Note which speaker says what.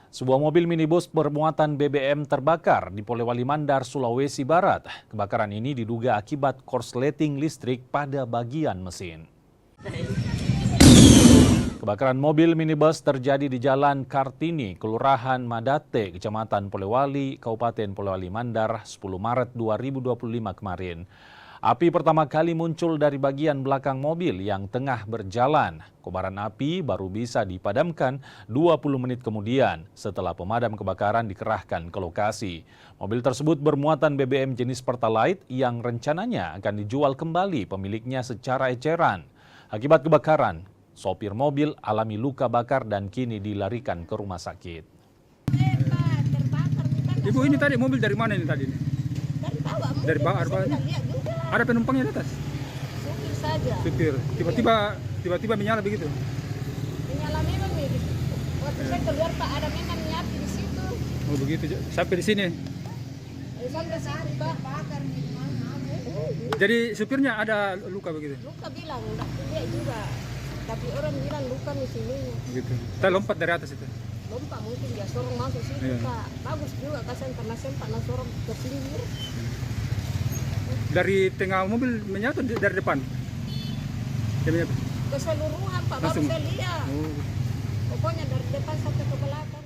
Speaker 1: Sebuah mobil minibus bermuatan BBM terbakar di Polewali Mandar, Sulawesi Barat. Kebakaran ini diduga akibat korsleting listrik pada bagian mesin. Kebakaran mobil minibus terjadi di Jalan Kartini, Kelurahan Madate, Kecamatan Polewali, Kabupaten Polewali Mandar, 10 Maret 2025 kemarin. Api pertama kali muncul dari bagian belakang mobil yang tengah berjalan. Kobaran api baru bisa dipadamkan 20 menit kemudian setelah pemadam kebakaran dikerahkan ke lokasi. Mobil tersebut bermuatan BBM jenis Pertalite yang rencananya akan dijual kembali pemiliknya secara eceran. Akibat kebakaran, sopir mobil alami luka bakar dan kini dilarikan ke rumah sakit.
Speaker 2: Ibu, ini tadi mobil dari mana ini tadi?
Speaker 3: Dari bawah.
Speaker 2: Dari bawah. Ada penumpangnya di atas?
Speaker 3: Supir saja.
Speaker 2: Supir. Tiba-tiba menyala begitu?
Speaker 3: Menyala memang begitu. Waktu saya keluar Pak, ada memang nyapi di situ.
Speaker 2: Oh begitu, sampai di sini.
Speaker 3: Sampai situ Pak.
Speaker 2: Jadi supirnya ada luka begitu?
Speaker 3: Luka bilang, enggak lihat juga. Tapi orang bilang luka di sini.
Speaker 2: Begitu. Kita lompat dari atas itu?
Speaker 3: Lompat mungkin dia sorong masuk situ
Speaker 2: Iya.
Speaker 3: Pak. Bagus juga kasihan karena sempat sorong ke pinggir.
Speaker 2: Dari tengah mobil menyatu dari depan? Dia menyatu?
Speaker 3: Keseluruhan Pak, baru
Speaker 2: Langsung?
Speaker 3: saya lihat.
Speaker 2: Oh.
Speaker 3: Pokoknya dari depan sampai ke belakang.